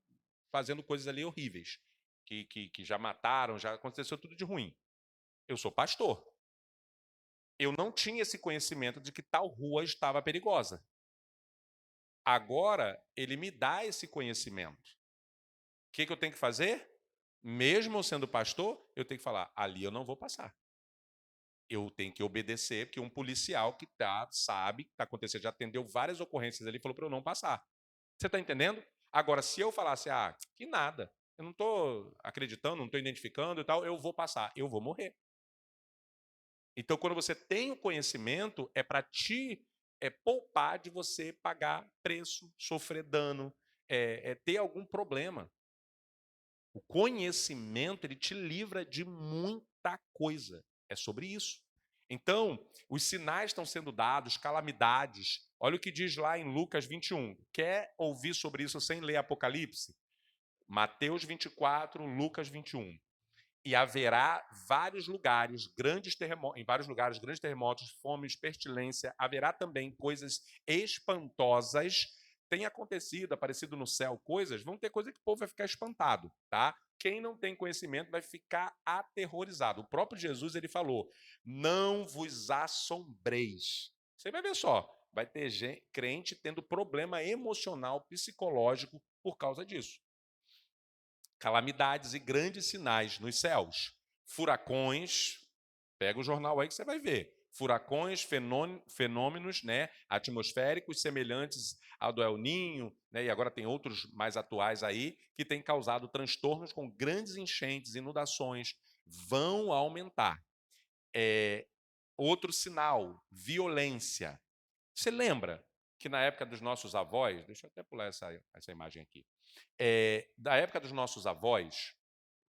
fazendo coisas ali horríveis, que já mataram, já aconteceu tudo de ruim. Eu sou pastor. Eu não tinha esse conhecimento de que tal rua estava perigosa. Agora, ele me dá esse conhecimento. O que eu tenho que fazer? Mesmo sendo pastor, eu tenho que falar, ali eu não vou passar. Eu tenho que obedecer, porque um policial que sabe que está acontecendo, já atendeu várias ocorrências ali, falou para eu não passar. Você está entendendo? Agora, se eu falasse, que nada, eu não estou acreditando, não estou identificando e tal, eu vou passar, eu vou morrer. Então, quando você tem o conhecimento, é para te poupar de você pagar preço, sofrer dano, ter algum problema. O conhecimento, ele te livra de muita coisa. É sobre isso. Então, os sinais estão sendo dados, calamidades. Olha o que diz lá em Lucas 21. Quer ouvir sobre isso sem ler Apocalipse? Mateus 24, Lucas 21. E haverá vários lugares, em vários lugares, grandes terremotos, fomes, pestilência. Haverá também coisas espantosas tem acontecido, aparecido no céu coisas, vão ter coisa que o povo vai ficar espantado, tá? Quem não tem conhecimento vai ficar aterrorizado. O próprio Jesus, ele falou, não vos assombreis. Você vai ver só, vai ter crente tendo problema emocional, psicológico por causa disso. Calamidades e grandes sinais nos céus. Furacões, pega o jornal aí que você vai ver. Furacões, fenômenos, né, atmosféricos semelhantes ao do El Ninho, né, e agora tem outros mais atuais aí, que têm causado transtornos com grandes enchentes, inundações, vão aumentar. Outro sinal, violência. Você lembra que na época dos nossos avós, deixa eu até pular essa imagem aqui, da época dos nossos avós,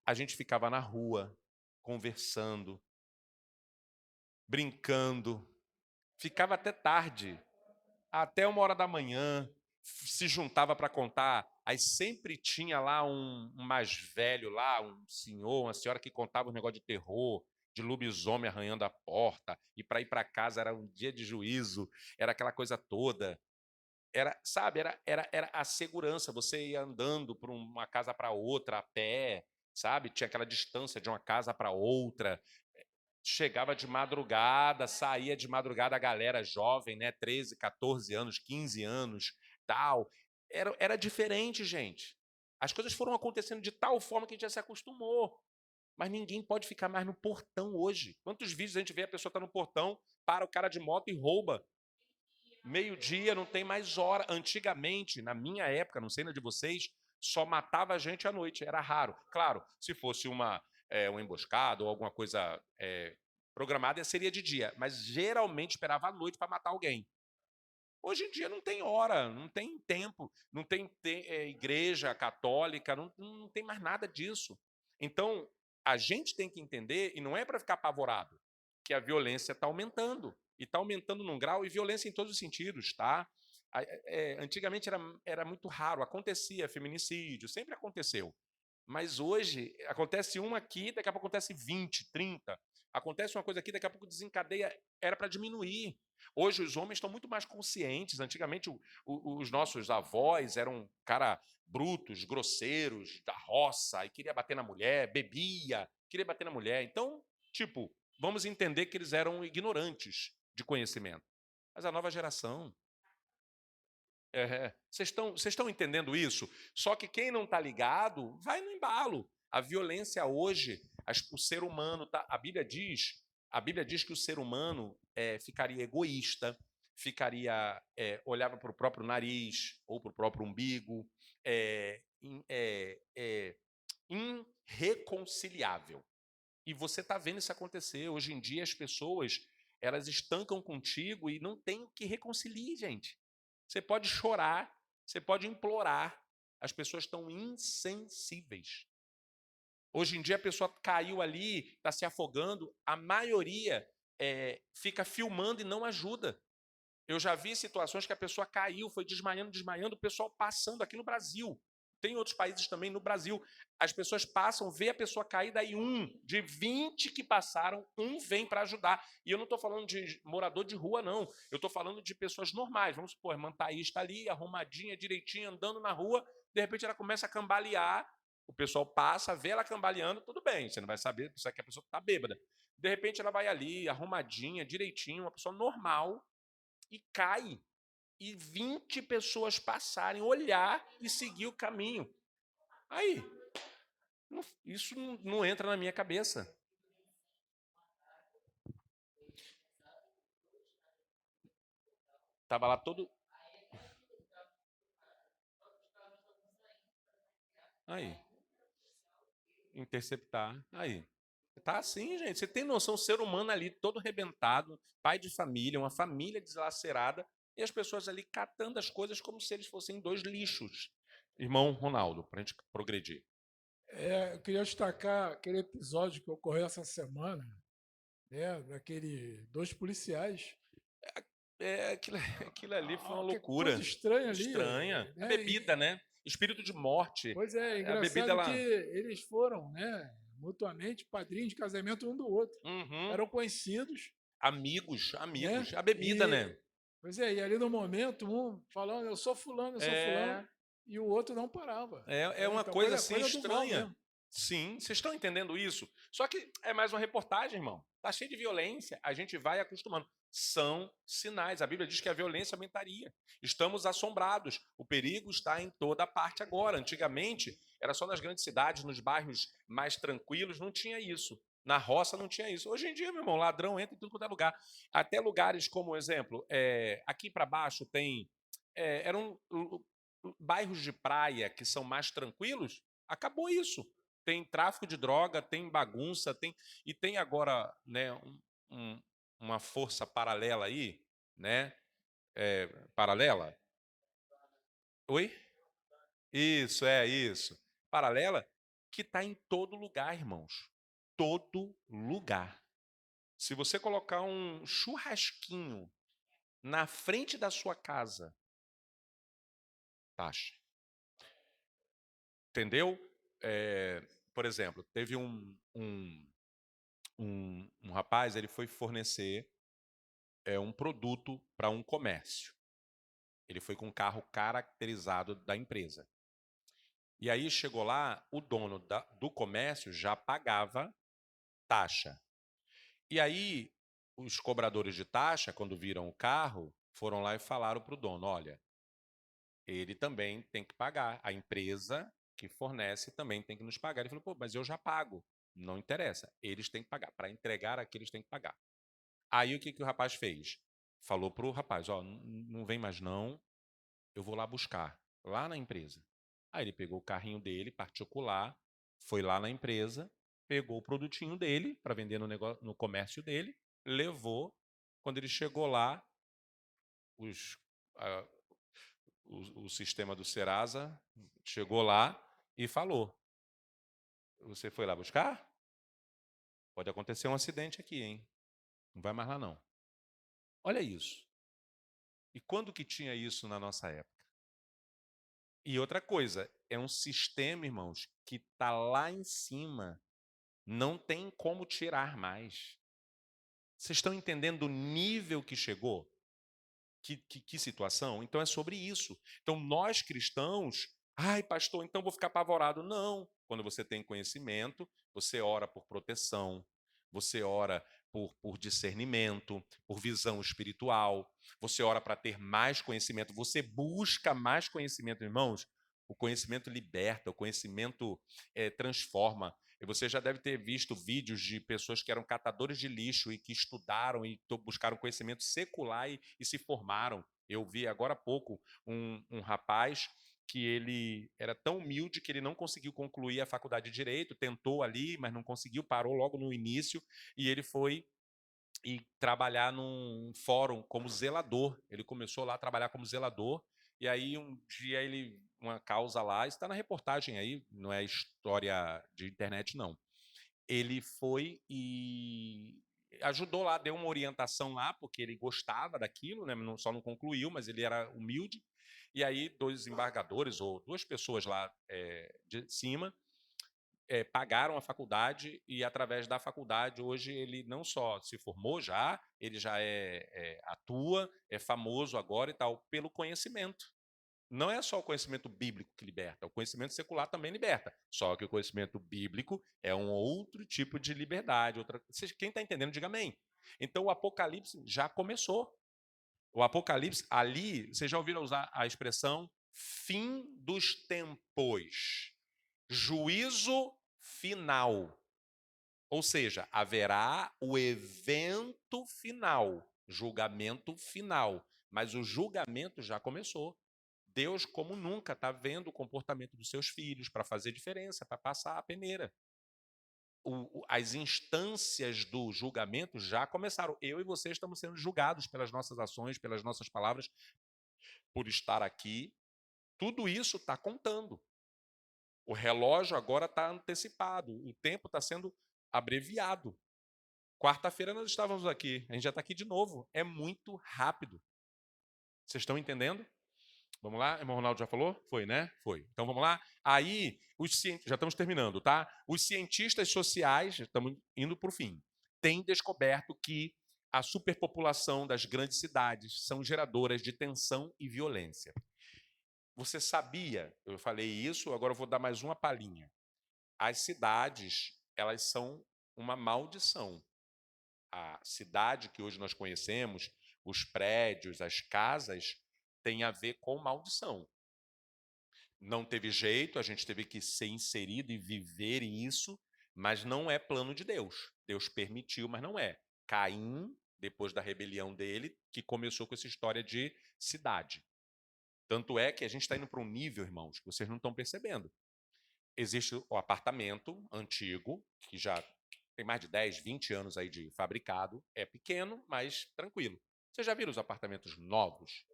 a gente ficava na rua, conversando, brincando, ficava até tarde, até 1h da manhã, se juntava para contar. Aí sempre tinha lá um mais velho lá, um senhor, uma senhora que contava um negócio de terror, de lobisomem arranhando a porta, e para ir para casa era um dia de juízo, era aquela coisa toda. Era, sabe, era a segurança, você ia andando por uma casa para outra a pé, sabe? Tinha aquela distância de uma casa para outra. Chegava de madrugada, saía de madrugada a galera jovem, né? 13, 14 anos, 15 anos, tal. Era diferente, gente. As coisas foram acontecendo de tal forma que a gente já se acostumou. Mas ninguém pode ficar mais no portão hoje. Quantos vídeos a gente vê a pessoa tá no portão, para o cara de moto e rouba? Meio-dia, não tem mais hora. Antigamente, na minha época, não sei na de vocês, só matava a gente à noite. Era raro. Claro, se fosse uma emboscada ou alguma coisa programada, seria de dia. Mas geralmente esperava à noite para matar alguém. Hoje em dia não tem hora, não tem tempo, não tem igreja católica, não tem mais nada disso. Então, a gente tem que entender, e não é para ficar apavorado, que a violência está aumentando. E está aumentando num grau, e violência em todos os sentidos, tá? Antigamente era muito raro, acontecia feminicídio, sempre aconteceu. Mas hoje acontece uma aqui, daqui a pouco acontece 20, 30. Acontece uma coisa aqui, daqui a pouco desencadeia. Era para diminuir. Hoje os homens estão muito mais conscientes. Antigamente os nossos avós eram brutos, grosseiros, da roça, e queria bater na mulher, bebia, queria bater na mulher. Então, vamos entender que eles eram ignorantes de conhecimento. Mas a nova geração... Vocês estão entendendo isso? Só que quem não está ligado vai no embalo. A violência hoje, o ser humano... A Bíblia diz que o ser humano ficaria egoísta, olhava para o próprio nariz ou para o próprio umbigo, irreconciliável. E você está vendo isso acontecer. Hoje em dia, as pessoas elas estancam contigo e não tem o que reconciliar, gente. Você pode chorar, você pode implorar. As pessoas estão insensíveis. Hoje em dia, a pessoa caiu ali, está se afogando, a maioria fica filmando e não ajuda. Eu já vi situações que a pessoa caiu, foi desmaiando, o pessoal passando aqui no Brasil. Tem outros países também no Brasil. As pessoas passam, vê a pessoa cair, daí de 20 que passaram, vem para ajudar. E eu não estou falando de morador de rua, não. Eu estou falando de pessoas normais. Vamos supor, a irmã Thaís está ali, arrumadinha, direitinho, andando na rua, de repente ela começa a cambalear, o pessoal passa, vê ela cambaleando, tudo bem, você não vai saber, só que a pessoa está bêbada. De repente ela vai ali, arrumadinha, direitinho, uma pessoa normal, e cai. E 20 pessoas passarem, olhar e seguir o caminho. Aí, isso não entra na minha cabeça. Estava lá todo... Aí. Interceptar. Aí. Tá assim, gente. Você tem noção, o ser humano ali todo arrebentado, pai de família, uma família deslacerada, e as pessoas ali catando as coisas como se eles fossem 2 lixos. Irmão Ronaldo, para a gente progredir. Eu queria destacar aquele episódio que ocorreu essa semana, né, daquele 2 policiais. Aquilo ali foi uma loucura. Coisa estranha ali. Estranha. Né? A bebida, né? Espírito de morte. Pois é, engraçado a bebida, que eles foram, né, mutuamente padrinhos de casamento um do outro. Eram conhecidos. Amigos. Né? A bebida, né? Pois é, e ali no momento, um falando, eu sou fulano, e o outro não parava. É uma Então, coisa assim coisa do mal estranha. mesmo. Sim, vocês estão entendendo isso? Só que é mais uma reportagem, irmão. Tá cheio de violência, a gente vai acostumando. São sinais. A Bíblia diz que a violência aumentaria. Estamos assombrados. O perigo está em toda parte agora. Antigamente, era só nas grandes cidades, nos bairros mais tranquilos, não tinha isso. Na roça não tinha isso. Hoje em dia, meu irmão, ladrão entra em tudo quanto é lugar. Até lugares como, exemplo, aqui para baixo tem. Eram bairros de praia que são mais tranquilos. Acabou isso. Tem tráfico de droga, tem bagunça, e tem agora, né, uma força paralela aí, né? Paralela? Oi? Isso, isso. Paralela que está em todo lugar, irmãos. Todo lugar. Se você colocar um churrasquinho na frente da sua casa, taxa. Entendeu? Por exemplo, teve um rapaz, ele foi fornecer um produto para um comércio. Ele foi com um carro caracterizado da empresa. E aí chegou lá, o dono do comércio já pagava taxa. E aí os cobradores de taxa, quando viram o carro, foram lá e falaram para o dono, olha, ele também tem que pagar. A empresa que fornece também tem que nos pagar. Ele falou, pô, mas eu já pago. Não interessa, eles têm que pagar. Para entregar aqui, eles têm que pagar. Aí o que o rapaz fez? Falou para o rapaz, ó, não vem mais não, eu vou lá buscar, lá na empresa. Aí ele pegou o carrinho dele, particular, foi lá na empresa, pegou o produtinho dele para vender no comércio dele, levou. Quando ele chegou lá, o sistema do Serasa chegou lá e falou: você foi lá buscar? Pode acontecer um acidente aqui, hein? Não vai mais lá não. Olha isso. E quando que tinha isso na nossa época? E outra coisa, é um sistema, irmãos, que está lá em cima. Não tem como tirar mais. Vocês estão entendendo o nível que chegou? Que situação? Então é sobre isso. Então nós cristãos, ai pastor, então vou ficar apavorado. Não. Quando você tem conhecimento, você ora por proteção, você ora por discernimento, por visão espiritual, você ora para ter mais conhecimento, você busca mais conhecimento, irmãos. O conhecimento liberta, o conhecimento transforma. E você já deve ter visto vídeos de pessoas que eram catadores de lixo e que estudaram e buscaram conhecimento secular e se formaram. Eu vi agora há pouco um rapaz que ele era tão humilde que ele não conseguiu concluir a faculdade de Direito, tentou ali, mas não conseguiu, parou logo no início, e ele foi trabalhar num fórum como zelador. Ele começou lá a trabalhar como zelador, e aí um dia uma causa lá, está na reportagem aí, não é história de internet não. Ele foi e ajudou lá, deu uma orientação lá, porque ele gostava daquilo, né? Só não concluiu, mas ele era humilde. E aí, dois embargadores, ou duas pessoas lá de cima, pagaram a faculdade, e através da faculdade, hoje ele não só se formou já, ele já atua, é famoso agora e tal, pelo conhecimento. Não é só o conhecimento bíblico que liberta, o conhecimento secular também liberta. Só que o conhecimento bíblico é um outro tipo de liberdade. Quem está entendendo, diga amém. Então o Apocalipse já começou. O Apocalipse, ali, vocês já ouviram usar a expressão fim dos tempos, juízo final. Ou seja, haverá o evento final, julgamento final. Mas o julgamento já começou. Deus, como nunca, está vendo o comportamento dos seus filhos para fazer diferença, para passar a peneira. As instâncias do julgamento já começaram. Eu e você estamos sendo julgados pelas nossas ações, pelas nossas palavras, por estar aqui. Tudo isso está contando. O relógio agora está antecipado, o tempo está sendo abreviado. Quarta-feira nós estávamos aqui, a gente já está aqui de novo. É muito rápido. Vocês estão entendendo? Vamos lá? Irmão Ronaldo já falou? Foi, né? Foi. Então vamos lá? Aí, já estamos terminando, tá? Os cientistas sociais, estamos indo para o fim, têm descoberto que A superpopulação das grandes cidades são geradoras de tensão e violência. Você sabia, eu falei isso, agora eu vou dar mais uma palhinha. As cidades, elas são uma maldição. A cidade que hoje nós conhecemos, os prédios, as casas, tem a ver com maldição. Não teve jeito, a gente teve que ser inserido e viver isso, mas não é plano de Deus. Deus permitiu, mas não é. Caim, depois da rebelião dele, que começou com essa história de cidade. Tanto é que a gente está indo para um nível, irmãos, que vocês não estão percebendo. Existe o apartamento antigo, que já tem mais de 10, 20 anos aí de fabricado. É pequeno, mas tranquilo. Vocês já viram os apartamentos novos?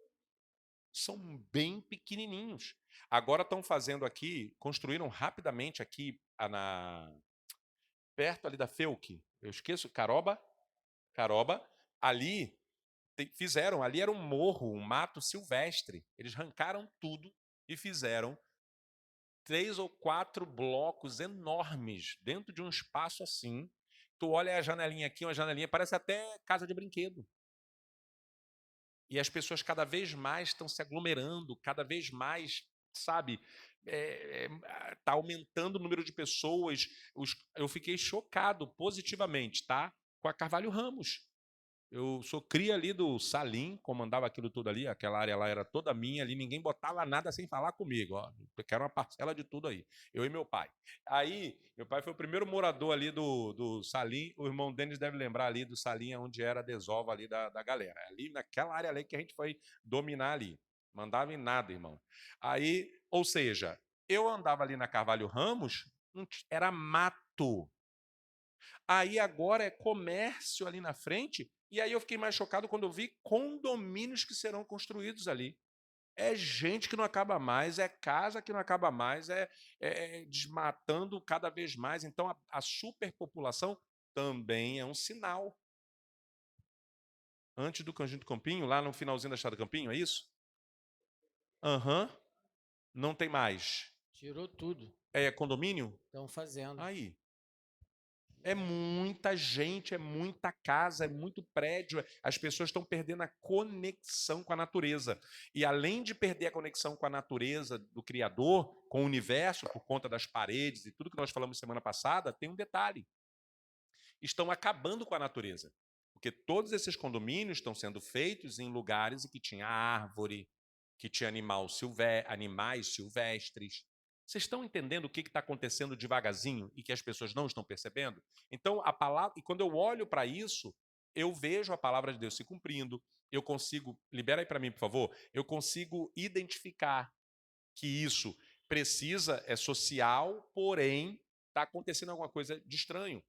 São bem pequenininhos. Agora estão fazendo aqui, construíram rapidamente aqui perto ali da Felque. Eu esqueço, Caroba, ali fizeram, ali era um morro, um mato silvestre. Eles arrancaram tudo e fizeram 3 ou 4 blocos enormes dentro de um espaço assim. Tu olha a janelinha aqui, uma janelinha, parece até casa de brinquedo. E as pessoas cada vez mais estão se aglomerando, cada vez mais, sabe, está aumentando o número de pessoas. Eu fiquei chocado positivamente, tá? Com a Carvalho Ramos. Eu sou cria ali do Salim, comandava aquilo tudo ali, aquela área lá era toda minha, ali ninguém botava nada sem falar comigo, ó. Eu quero uma parcela de tudo aí, eu e meu pai. Aí, meu pai foi o primeiro morador ali do Salim, o irmão Denis deve lembrar ali do Salim, onde era a desova ali da galera. Ali naquela área ali que a gente foi dominar ali. Mandava em nada, irmão. Aí, ou seja, eu andava ali na Carvalho Ramos, era mato. Aí agora é comércio ali na frente, e aí eu fiquei mais chocado quando eu vi condomínios que serão construídos ali. É gente que não acaba mais, é casa que não acaba mais, é desmatando cada vez mais. Então a superpopulação também é um sinal. Antes do Canjinho do Campinho, lá no finalzinho da Estrada do Campinho, é isso? Aham. Não tem mais. Tirou tudo. É condomínio? Estão fazendo. Aí. É muita gente, é muita casa, é muito prédio. As pessoas estão perdendo a conexão com a natureza. E além de perder a conexão com a natureza do Criador, com o universo, por conta das paredes e tudo que nós falamos semana passada, tem um detalhe. Estão acabando com a natureza. Porque todos esses condomínios estão sendo feitos em lugares em que tinha árvore, que tinha animais silvestres. Vocês estão entendendo o que está acontecendo devagarzinho e que as pessoas não estão percebendo? Então, a palavra, e quando eu olho para isso, eu vejo a palavra de Deus se cumprindo, eu consigo, libera aí para mim, por favor, eu consigo identificar que isso precisa, é social, porém, está acontecendo alguma coisa de estranho.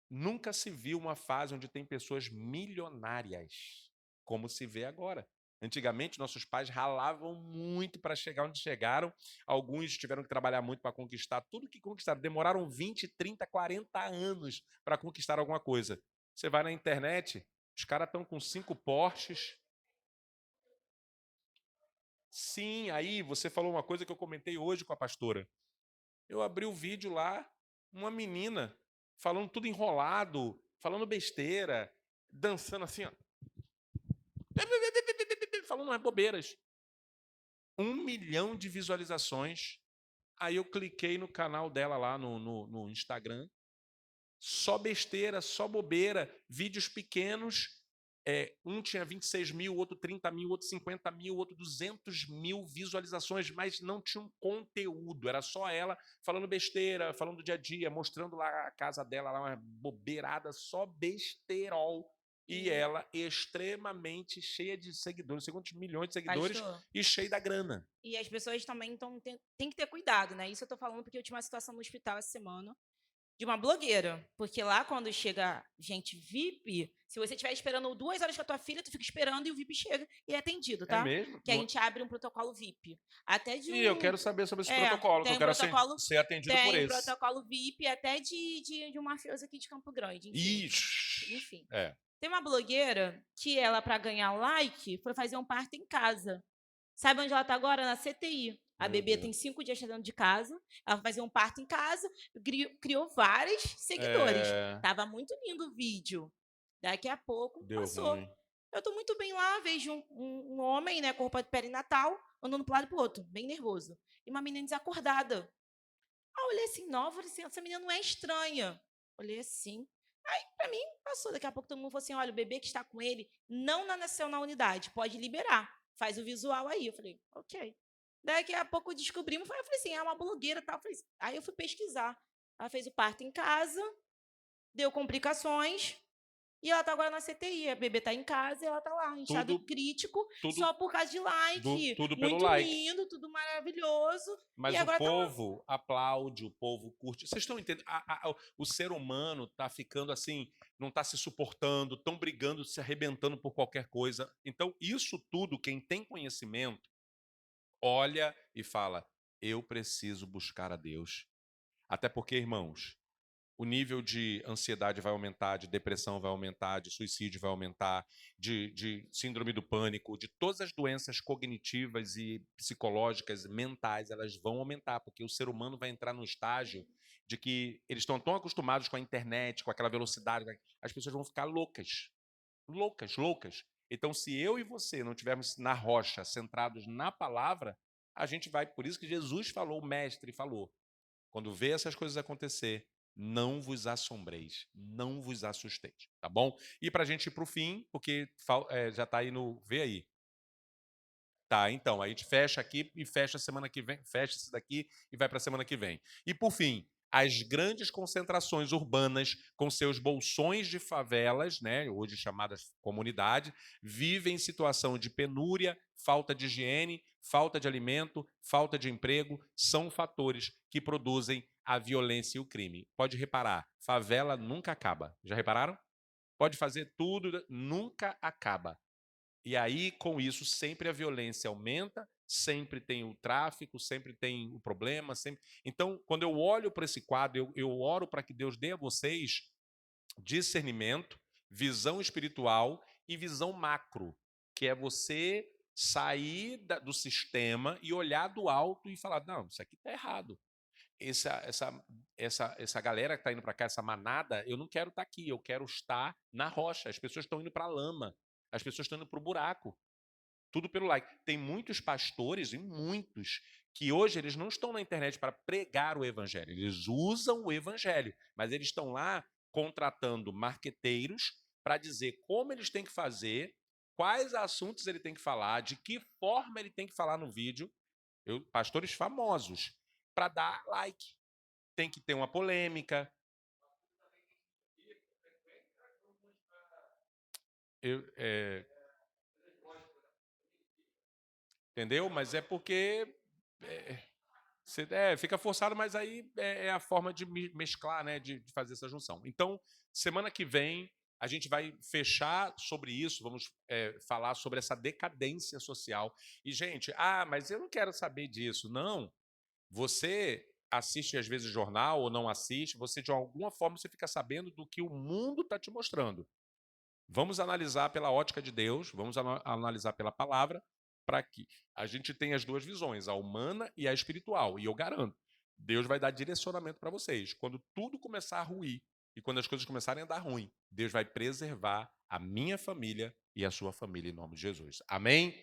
Nunca se viu uma fase onde tem pessoas milionárias, como se vê agora. Antigamente, nossos pais ralavam muito para chegar onde chegaram. Alguns tiveram que trabalhar muito para conquistar tudo que conquistaram. Demoraram 20, 30, 40 anos para conquistar alguma coisa. Você vai na internet, os caras estão com 5 Porsches. Sim, aí você falou uma coisa que eu comentei hoje com a pastora. Eu abri o vídeo lá, uma menina falando tudo enrolado, falando besteira, dançando assim, ó. Falando umas bobeiras. 1 milhão de visualizações. Aí eu cliquei no canal dela lá no Instagram. Só besteira, só bobeira. Vídeos pequenos. Um tinha 26 mil, outro 30 mil, outro 50 mil, outro 200 mil visualizações, mas não tinha um conteúdo. Era só ela falando besteira, falando do dia a dia, mostrando lá a casa dela, lá uma bobeirada, só besterol. E ela extremamente cheia de seguidores, segundo milhões de seguidores, Pastor, e cheia da grana. e as pessoas também têm que ter cuidado, né? Isso eu tô falando porque eu tive uma situação no hospital essa semana de uma blogueira. Porque lá, quando chega gente VIP, se você estiver esperando 2 horas com a tua filha, tu fica esperando e o VIP chega e é atendido, tá? É mesmo? Que a gente abre um protocolo VIP. Até de E eu quero saber sobre esse É, protocolo, que tem eu quero protocolo- ser atendido por tem esse. protocolo VIP até de um mafioso aqui de Campo Grande. Enfim. Ixi. Enfim. É. Tem uma blogueira que ela, para ganhar like, foi fazer um parto em casa. Sabe onde ela está agora? Na CTI. A Meu bebê Deus. tem 5 dias dentro de casa. Ela vai fazer um parto em casa, criou vários seguidores. Tava muito lindo o vídeo. Daqui a pouco, Deu passou. ruim. Eu tô muito bem lá, vejo um homem, né, com roupa de perinatal, andando pro lado e pro outro, bem nervoso. E uma menina desacordada. Aí eu olhei assim, nova, falei assim, essa menina não é estranha. Olhei assim. Aí, pra mim, passou. Daqui a pouco todo mundo falou assim, olha, o bebê que está com ele não nasceu na unidade, pode liberar. Faz o visual aí. Eu falei, ok. Daqui a pouco descobrimos, eu falei assim, é uma blogueira e tal. Aí eu fui pesquisar. Ela fez o parto em casa, deu complicações, e ela tá agora na CTI. A bebê tá em casa e ela tá lá, em estado Tudo, crítico, tudo, só por causa de like. tudo pelo Muito like. lindo, tudo maravilhoso. E Mas o agora tá lá. povo aplaude, o povo curte. Vocês estão entendendo? O ser humano está ficando assim, não está se suportando, estão brigando, se arrebentando por qualquer coisa. Então, isso tudo, quem tem conhecimento, olha e fala: eu preciso buscar a Deus. Até porque, irmãos, o nível de ansiedade vai aumentar, de depressão vai aumentar, de suicídio vai aumentar, de síndrome do pânico, de todas as doenças cognitivas e psicológicas, mentais, elas vão aumentar, porque o ser humano vai entrar num estágio de que eles estão tão acostumados com a internet, com aquela velocidade, as pessoas vão ficar loucas, loucas, loucas. Então, se eu e você não estivermos na rocha, centrados na palavra, a gente vai, por isso que Jesus falou, o mestre falou, quando vê essas coisas acontecer, não vos assombreis, não vos assusteis, tá bom? E para a gente ir para o fim, porque já está aí no... Vê aí. Tá, então, a gente fecha aqui e fecha semana que vem, fecha esse daqui e vai para a semana que vem. E por fim, as grandes concentrações urbanas, com seus bolsões de favelas, né, hoje chamadas comunidade, vivem em situação de penúria, falta de higiene, falta de alimento, falta de emprego, são fatores que produzem a violência e o crime. Pode reparar, favela nunca acaba. Já repararam? Pode fazer tudo, nunca acaba. E aí, com isso, sempre a violência aumenta, sempre tem o tráfico, sempre tem o problema. Sempre... Então, quando eu olho para esse quadro, eu oro para que Deus dê a vocês discernimento, visão espiritual e visão macro, que é você sair do sistema e olhar do alto e falar, não, isso aqui está errado. Essa galera que está indo para cá, essa manada, eu não quero estar aqui, eu quero estar na rocha. As pessoas estão indo para a lama, as pessoas estão indo para o buraco. Tudo pelo like. Tem muitos pastores, e muitos, que hoje eles não estão na internet para pregar o evangelho. Eles usam o evangelho, mas eles estão lá contratando marqueteiros para dizer como eles têm que fazer, quais assuntos ele tem que falar, de que forma ele tem que falar no vídeo. Pastores famosos, para dar like. Tem que ter uma polêmica. Entendeu? Mas é porque fica forçado, mas aí é a forma de mesclar, né? De fazer essa junção. Então, semana que vem, a gente vai fechar sobre isso, vamos falar sobre essa decadência social. E, gente, mas eu não quero saber disso. Não. Você assiste, às vezes, jornal ou não assiste, você, de alguma forma, você fica sabendo do que o mundo está te mostrando. Vamos analisar pela ótica de Deus, vamos analisar pela palavra, para que a gente tenha as duas visões, a humana e a espiritual. E eu garanto, Deus vai dar direcionamento para vocês. Quando tudo começar a ruir e quando as coisas começarem a dar ruim, Deus vai preservar a minha família e a sua família em nome de Jesus. Amém?